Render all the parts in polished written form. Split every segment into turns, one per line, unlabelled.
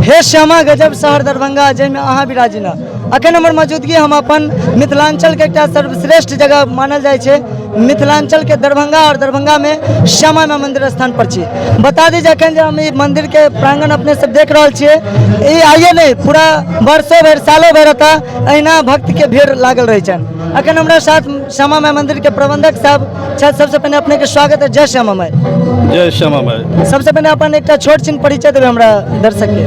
हे श्यामा गजब शहर दरभंगा जैमे अहाँ विराजी ना। अखन हमर मौजूदगी हम अपन मिथिलांचल के एक सर्वश्रेष्ठ जगह मानल जाए छे मिथिलांचल के दरभंगा और दरभंगा में श्यामा माई मंदिर स्थान पर छी। बता दी जखन जे हम मंदिर के प्रांगण अपने सब देख रहा छे ई आइए नहीं पूरा वर्षों भर सालों भर रहता अहिना भक्त के भीड़ लागल रहे छन। अखन हमरा साथ श्यामा माई मंदिर के प्रबंधक साहब छथि। सबसे पहले अपने के स्वागत है। जय श्यामा माई।
जय श्यामा माई।
सबसे पहले अपन एक छोट छिन परिचय देवे हमरा दर्शक के।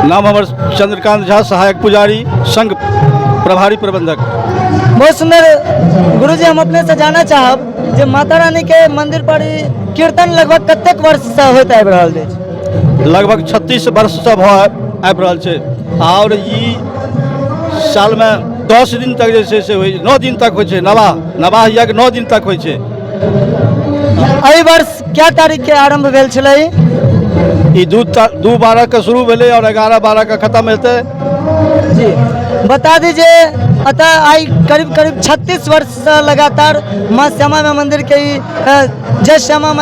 नाम हमर चंद्रकांत झा, सहायक पुजारी, संघ प्रभारी प्रबंधक।
बहुत सुंदर गुरुजी, हम अपने से जानना चाहब जे माता रानी के मंदिर पर कीर्तन लगभग कतेक वर्ष से होता आबि रहल अछि?
लगभग 36 वर्ष से आबि रहल छै और ई साल में 10 दिन तक जे छै से 9 दिन तक होइ छै। नवाह यज्ञ 9 दिन तक होइ छै।
एहि वर्ष क्या तारीख के आरंभ भेल छलै?
ई 2/12 के शुरू भेलै और 11/12 के खत्म हेतै।
जी बता दीजिए, अतः आई करीब 36 वर्ष से लगातार माँ श्यामा माई मंदिर के जय श्यामा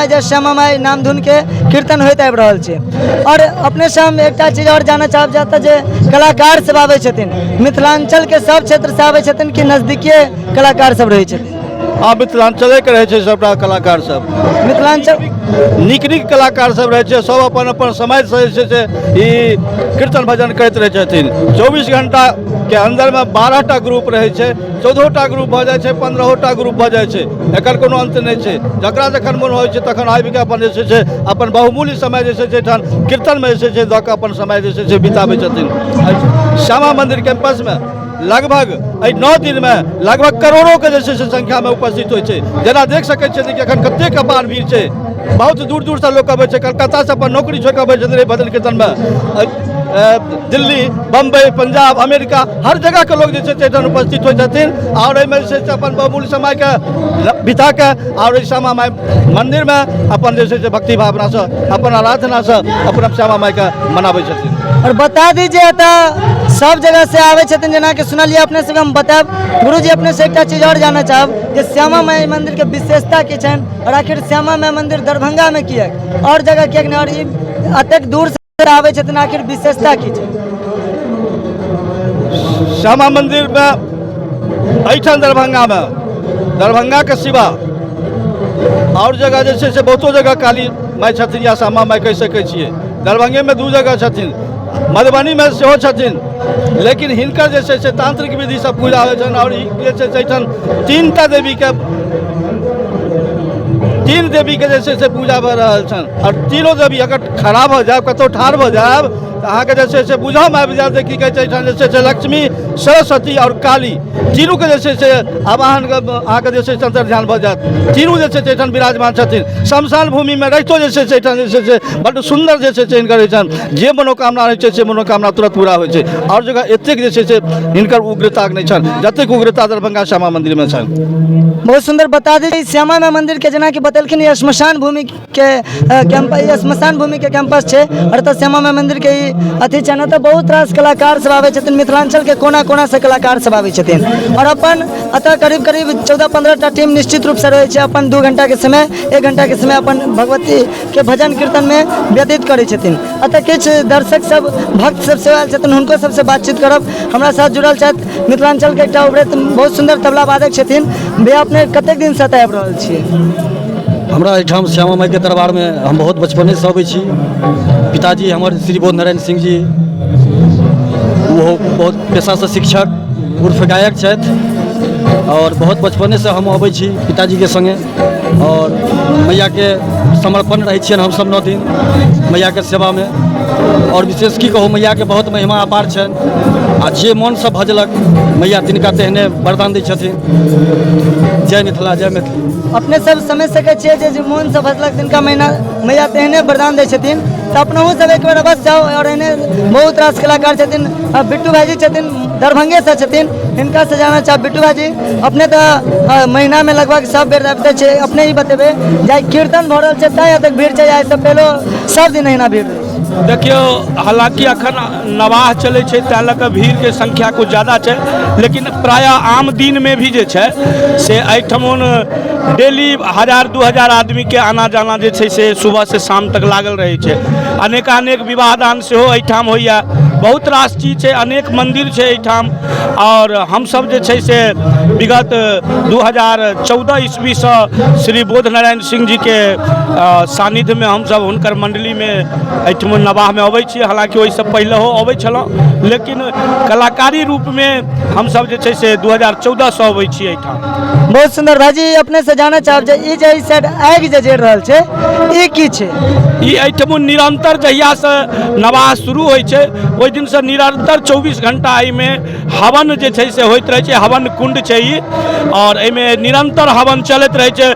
माई नाम धुन के कीर्तन होइत आबि रहल छै। और अपने से हम एक चीज और जानना चाहब जाता जे कलाकार सब आबै छथिन मिथिलांचल के सब क्षेत्र से आबै छथिन कि नजदीकी कलाकार सब रहै छथिन?
हाँ, मिथिलांचले के रहे छै सबटा कलाकार सब।
मिथिलांचल
नीक कलाकार सब रहे छै। सब अपन अपन समय से ई कीर्तन भजन करते रहे छथिन। 24 घंटा के अंदर में 12टा ग्रुप रहे छै, 14टा ग्रुप भ जाए छै, 15टा ग्रुप भ जाए छै। एकर कोनो अंत नहीं छै। जकरा जखन मन होइ छै तखन आबि के अपन जे छै अपन बहुमूल्य समय जे छै कीर्तन में जे छै दऽ के अपन समय जे छै बिताबै छथिन। श्यामा मंदिर कैंपस में लगभग 9 दिन में लगभग करोड़ों के जे छै संख्या में उपस्थित होइ छै। जेना देख सकै छियै कि एखन कतेक अपार भीड़ छै। बहुत दूर दूर से लोग अबै छै। कलकत्ता से अपन नौकरी छोड़ के अबै छथिन भजन कीर्तन में। दिल्ली, बम्बई, पंजाब, अमेरिका हर जगह के लोग जे छै उपस्थित होइ छथिन और एहिमे जे छै अपन बहुमूल्य समय के बिता के और श्यामा माई मंदिर में अपन जे छै भक्ति भावना से अपन आराधना से अपन श्यामा माई के मनाबै छथिन।
और बता दीजिए अतः सब जगह से आवे छथिन, जना कि सुनलिए अपने से हम बताब। गुरुजी अपने से एक चीज और जानना चाहब कि श्यामा माई मंदिर के विशेषता की छन और आखिर श्यामा माई मंदिर दरभंगा में किया और जगह किया नहीं और अतेक दूर से आवे छथिन, आखिर विशेषता की छन?
श्यामा मंदिर में एठन दरभंगा के सिवा और जगह जे छै से बहुतो जगह काली माई छथिन या श्यामा माई कह सकै छियै। दरभंगे में 2 जगह छथिन, मधुबनी में सेहो छथिन, लेकिन हिनकर जे छै से तांत्रिक विधि से पूजा होइ छनि और जे छै से एठन 3 देवी के जे छै से पूजा भऽ रहल छनि। और तीनों देवी अगर खड़ा भऽ जायब कतौ ठाढ़ भऽ जायब तऽ अहाँके जे छै से बुझामे आबि जायत जे की कहै छै एहिठाम जे छै से लक्ष्मी, सरस्वती और काली तीनू के जे छै से आवाहन अहाँके जे छै से अंतर ध्यान भऽ जायत। तीनू जे छै से एहिठाम विराजमान छथिन। शमशान भूमि में रहितो जे छै से एहिठाम जे छै से बड्ड सुंदर जे छै से हिनकर एहिठाम जे मनोकामना रहै छै से मनोकामना तुरंत पूरा होइ छै। और जगह एतेक जे छै से हिनकर उग्रता नहि छनि जतेक उग्रता दरभंगा श्यामा मंदिर में छनि।
बहुत सुंदर बता दीजिए, श्यामा माई मंदिर के जना कि बतेलखिन ये स्मशान भूमि के कैंपस छे और तो श्यामा माई मंदिर के अथी छन तो बहुत रास कलाकार सब आवे छथिन। मिथिलांचल के कोना कोना से कलाकार सब आवे छथिन और अपन अतः करीब 14-15टा टीम निश्चित रूप से रहे छै। अपन 2 घंटा के समय 1 घंटा के समय अपन भगवती के भजन कीर्तन में व्यतीत करे छथिन। अतः किछ दर्शक सब भक्त सब से आयल छथिन, हुनको सबसे बातचीत करब। हमरा साथ जुड़ल छथि मिथिलांचल के एकटा उभरैत बहुत सुंदर तबला वादक छथिन। भैया अपने कतेक दिन से आबि रहल छियै?
हमरा एहिठाम श्यामा माई के दरबार में हम बहुत बचपने से अबै छी। पिताजी हमर श्री बोध नारायण सिंह जी वो बहुत पेशा से शिक्षक उर्फ गायक छथि और बहुत बचपने से हम अबै छी पिताजी के संगे और मैया के समर्पण रहे छियनि हम सब 9 दिन मैया के सेवा में। और विशेष की कहूँ मैया के बहुत महिमा अपार छनि आ जे मन से भजलक मैया तिनका तेहने वरदान दै छथिन। जय मिथिला, जय मैथिली।
अपने सब समझ सकै छियै जे मोन से भजलक तिनका मैया तेहने वरदान दै छथिन। तो अपनहु सब एक बार अवश्य जाओ और एने बहुत रास कलाकार छथिन। बिट्टू भाईजी छथिन दरभंगे से छथिन, हिनका से जानना चाहब। बिट्टू भाईजी अपने तो महीना में लगभग सब बेर आबिते छै, अपने ही बतेबे जाय कीर्तन भ रहल छै तै एतेक भीड़ छै या सब पहलो सब दिन एहिना भीड़ रहै छै?
देखियो हालांकि अखन नवाह चले छै तै लऽ कऽ भीड़ के संख्या कुछ ज़्यादा छै, लेकिन प्रायः आम दिन में भी जे छै से एहिठमन डेली 1000-2000 आदमी के आना जाना जे छै से सुबह से शाम तक लागल रहे छै। अनेकानेक विवाह दान सेहो एहिठाम होइया, बहुत रास चीज छै, अनेक मंदिर छै एहिठाम। और हमसब जे छै से विगत 2014 ईस्वी से श्री बोध नारायण सिंह जी के सानिध्य में हमसब हुनकर मंडली में एहिठम नवाह में अबै छी। हालांकि ओहिसँ पहिले हो अबै छलहुँ, लेकिन कलाकारी रूप में हमसब जे छै से 2014 से अबै छी एहिठाम।
बहुत सुंदर भाजी, अपने से जाना चाहब जे ई जे साइड आगि जे जरि रहल छै ई की छै?
ई एहिठम निरंतर जहिया से नवाह शुरू होइ छै ओहि दिन से निरंतर 24 घंटा एहिमे हवन जे छै से होइत रहै छै। हवन कुंड छै ई, और एहिमे निरंतर हवन चलैत रहै छै।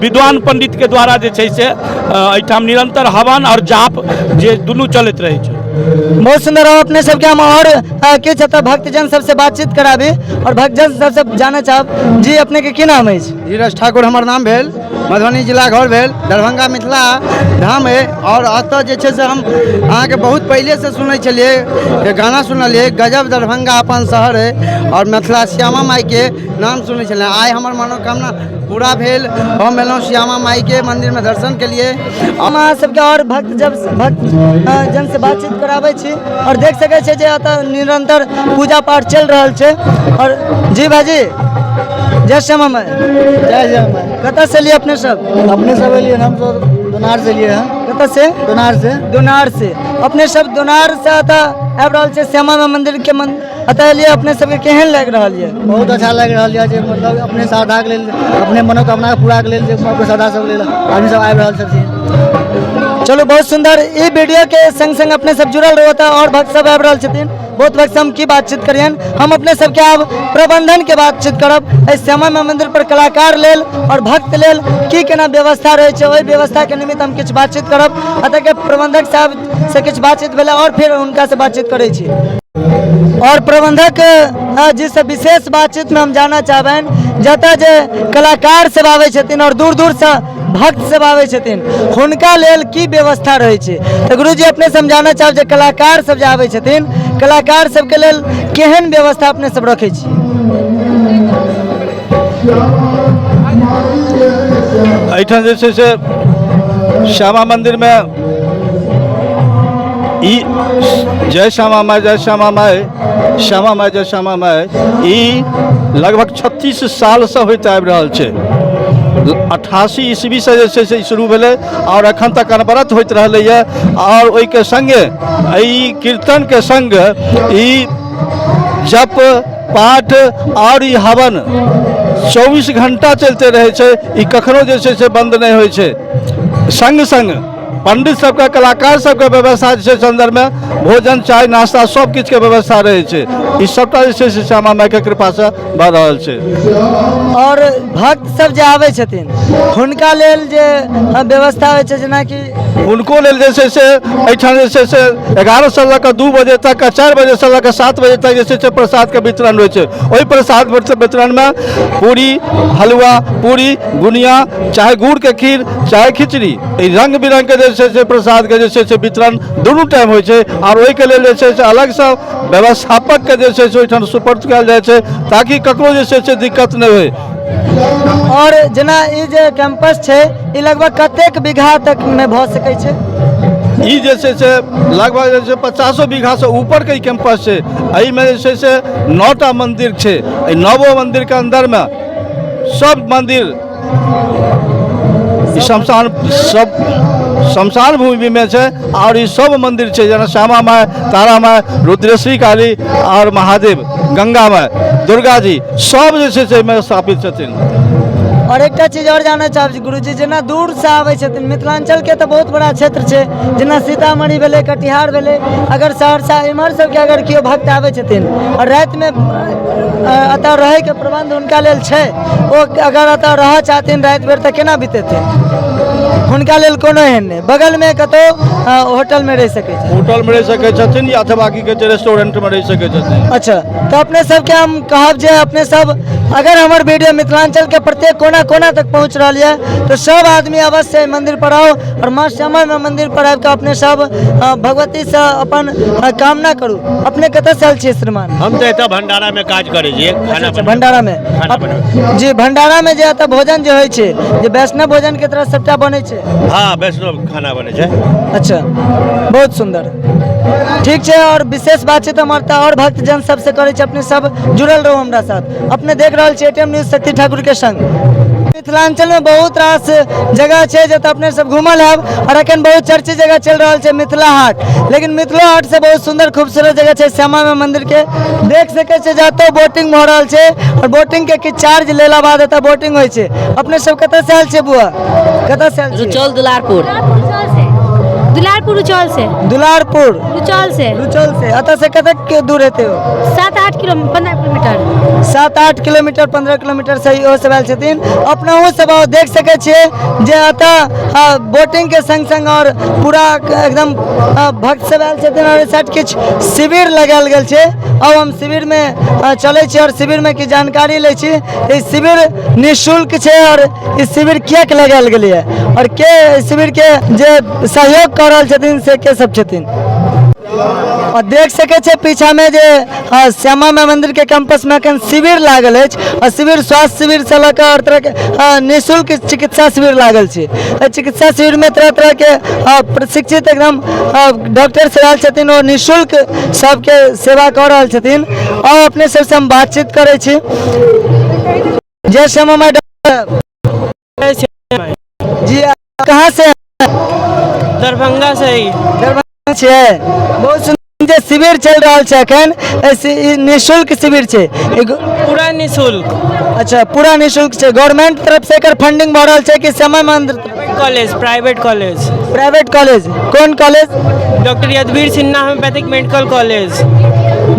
विद्वान पंडित के द्वारा जे छै से एहिठाम निरंतर हवन और जाप जे दुनू चलैत रहै छै।
बहुत सुंदर। हम अपने सबके हम और किछु एतऽ भक्तजन सबसे बातचीत कराबी और भक्तजन सबसे जाना चाहब जी अपने के की नाम अछि?
धीरज ठाकुर हमर नाम भेल, मधुबनी जिला घर भेल, दरभंगा मिथिला धाम है। और एतऽ जे छै से हम अहाँके बहुत पहले से सुनै छलिए, गाना सुनलिए, गजब दरभंगा अपन शहर है और मिथिला श्यामा माई के नाम सुनै छलिए। आइ हमर मनोकामना पूरा भेल, हम एलहुँ श्यामा माई के मंदिर में दर्शन के लिए।
हम अहाँ सबके और भक्तजन से बातचीत कराबै छी और देख सकै छै जे एतऽ निरंतर पूजा पाठ चल रहल छै। और जी भाजी, जय श्यामा माई।
जय श्यामा माई।
कतऽ से लिए अपने सब?
अपने सब एलिए, हम सब दोनार से लिए हैं।
कतऽ से?
दोनार से।
दोनार से अपने सब दोनार से एतऽ आबि रहल छै श्यामा माई मंदिर के एतऽ एलिए। अपने सबके केहन लागि रहल ये?
बहुत अच्छा लागि रहल है, जे मतलब अपने श्रद्धा के लेल, अपने मनोकामना के पूरा के लेल, जे अपने श्रद्धा सब लेल आदमी सब आबि रहल छथिन।
चलो बहुत सुंदर। ई वीडियो के संग संग अपने सब जुड़ल रहता और भक्त सब आबि रहल छथिन। बहुत भक्त से हम की बातचीत करियन, हम अपने सबके आब प्रबंधन के बातचीत करब। श्यामा माई मंदिर पर कलाकार लेल और भक्त लेल की केना व्यवस्था रहे छै, ओहि व्यवस्था के निमित्त हम किछु बातचीत करब। अतः के प्रबंधक साहब से किछु बातचीत भेला और फिर उनका से बातचीत करै छी। और प्रबंधक जी से विशेष बातचीत में हम जानना चाहबेन, जतऽ जे कलाकार सब आबै छथिन और दूर दूर से भक्त सब आबै छथिन, हुनका लेल की व्यवस्था रहै छै? तऽ गुरुजी अपने समझाना चाहब जे कलाकार सब जे आबै छथिन, कलाकार सबके लेल केहन व्यवस्था अपने सब रखै छी?
एहिठाम जे छै से श्यामा मंदिर में ई जय श्यामा माई, जय श्यामा माई, श्यामा माई, जय श्यामा माई, ई लगभग 36 साल से होइत आबि रहल छै। 88 ईस्वी से जे छै से शुरू भेलै और अखन तक अनवरत होइत रहलैए। और ओहिके संगे ई कीर्तन के संग ई जप पाठ और ई हवन 24 घंटा चलते रहै छै। ई कखनो जे छै से बंद नहीं होइ छै। संग संग पंडित सबके, कलाकार सबके व्यवस्था जे छै अंदर में भोजन चाय नाश्ता सब किछु के व्यवस्था रहे छै। ई सबटा जे छै से श्यामा माई के कृपा से भऽ रहल छै।
और भक्त सब जे आबै छथिन हुनका लेल जे व्यवस्था होइ छै, जेना कि
उनको लेल जे छै से एहिठाम जे छै से 11 से लऽ कऽ 2 बजे तक, 4 बजे से लऽ कऽ 7 बजे तक जे छै से प्रसाद के वितरण होइ छै। ओहि प्रसाद वितरण में पूरी, हलवा, पूरी, बुनिया, चाहे गुड़ के खीर, चाहे खिचड़ी, रंग बिरंग के जे छै से प्रसाद के जे छै से वितरण दुनू टाइम होइ छै। और ओहि के लेल जे छै से अलग से व्यवस्थापक के जे छै से ओहिठाम सुपुर्द कयल जाइ छै, ताकि ककरो जे छै से दिक्कत नहीं होय।
और जेना ई जे कैंपस छै ई लगभग कतेक बीघा तक में भऽ सकै छै?
ई जे छै से लगभग जे छै 50 बीघा से ऊपर के कैंपस छै। एहि में जे छै से 9टा मंदिर छै। 9 मंदिर के अंदर में सब मंदिर शमशान भूमि में छै। और ई सब मंदिर छै, जेना श्यामा माई, तारा माई, रुद्रेश्वरी काली और महादेव, गंगा माई, दुर्गा जी, सब जे छै से एहिमे स्थापित छथिन।
और एक चीज और जानना चाहब गुरुजी, जेना दूर से आबै छथिन, मिथिलांचल के तो बहुत बड़ा क्षेत्र छै, जेना सीतामढ़ी भेलै, कटिहार भेलै, अगर सहरसा इम्हर सबके अगर केओ भक्त आबै छथिन और राति में एतऽ रहै के प्रबंध हुनका लेल छै, ओ अगर एतऽ रहऽ चाहथिन राति भर तऽ केना बितेथिन? हुनका लेल कोनो एहन नहि, बगल में कतौ होटल में रह सकै छै।
होटल में रह सकै छथिन या अथवा की कहै छै रेस्टोरेंट में रह सकै छथिन।
अच्छा, तो अपने सबके हम कहब जे अपने सब अगर हमार वीडियो मिथिलांचल के प्रत्येक कोना कोना तक पहुंच रहा है तो सब आदमी अवश्य मंदिर पर आओ और माँ श्यामा माई मंदिर पर आबि कऽ अपने सब भगवती से अपन कामना करू। अपने कतऽ से आयल छियै श्रीमान?
हम तो एतऽ भंडारा में काज करे छियै, खाना बनबै-
भंडारा में
खाना बनबै।
जी, भंडारा में जे एतऽ भोजन जे होइ छै, जे वैष्णव भोजन के तरह सबटा बनै छै।
हाँ, वैष्णव खाना बने छै।
अच्छा, बहुत सुंदर, ठीक है। और विशेष बातचीत हमारे तो और भक्तजन सबसे करे छै, अपने सब जुड़ल रहो हमरा साथ। अपने देख रहल छी एटीएम न्यूज शक्ति ठाकुर के संग। मिथिलांचल में बहुत रास जगह है जत अपने सब घूमल है और अखन बहुत चर्चित जगह चल रहा है मिथिला हाट, लेकिन मिथिला हाट से बहुत सुंदर खूबसूरत जगह है श्यामा माई मंदिर के देख सके छे। जतो बोटिंग हो रहा है और बोटिंग के किछ चार्ज लेला बाद एतऽ बोटिंग होइ छै। अपने सब कतऽ से आयल छे बुआ? कतऽ से आयल छे?
रुचौल दुलारपुर रुचौल से
दुलारपुर
रुचौल से
रुचौल से अतः से कतक के दूर रहते हो?
7-8 किलोमीटर 15 किलोमीटर
7-8 किलोमीटर 15 किलोमीटर से ओ सब आयल छथिन। अपना वो सब देख सके छिए जे अतः बोटिंग के संग संग और पूरा एकदम भक्त सब आयल छथिन और साथ किछ शिविर लगायल गेल छै। अब हम शिविर में चले छी और शिविर में की जानकारी ले छी। ई शिविर निःशुल्क छै और ई शिविर कियाक लगायल गेलै है और के शिविर के जे सहयोग कर रहल छथिन से के सब छथिन। और देख सके छे पीछा में जे श्यामा माई मंदिर के कैंपस में अखन शिविर लागल है और शिविर स्वास्थ्य शिविर से लऽ कऽ और तरह के निःशुल्क चिकित्सा शिविर लागल छै। चिकित्सा शिविर में तरह तरह के प्रशिक्षित एकदम डॉक्टर से आयल छथिन और निःशुल्क सबके सेवा कर रहल छथिन। और अपने सबसे हम बातचीत करे छी। जय श्यामा माई जी, कहाँ से?
दरभंगा से ही।
दरभंगा छे। बहुत सुंदर शिविर चल रहा है अखन, निःशुल्क शिविर छे।
पूरा निःशुल्क।
अच्छा, पूरा निःशुल्क छे। गवर्नमेंट तरफ से एकर फंडिंग भ रहल छे कि Shyama Mandir?
Private college.
Private college? कौन college?
Doctor Yaduvir Sinha homeopathic medical college.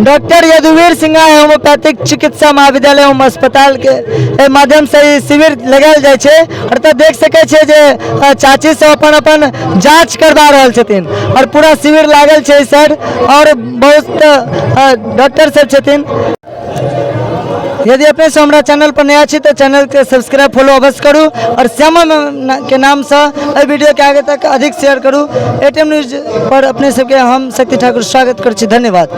Doctor Yaduvir Sinha homeopathic चिकित्सा महाविद्यालय एवं अस्पताल के माध्यम से ई शिविर लगायल जाय छे। और तो देख सके छे जे चाची सब अपन अपन जांच करवा रहल छथिन और पूरा शिविर लागल छे इस साइड और बहुत डॉक्टर सब छथिन। यदि अपने से हमारा चैनल पर नया छी तो चैनल के सब्सक्राइब फॉलो अवश्य करूँ और श्यामा के नाम से वीडियो के आगे तक अधिक शेयर करूँ। एटीएम न्यूज पर अपने सबके हम शक्ति ठाकुर स्वागत कर छी। धन्यवाद।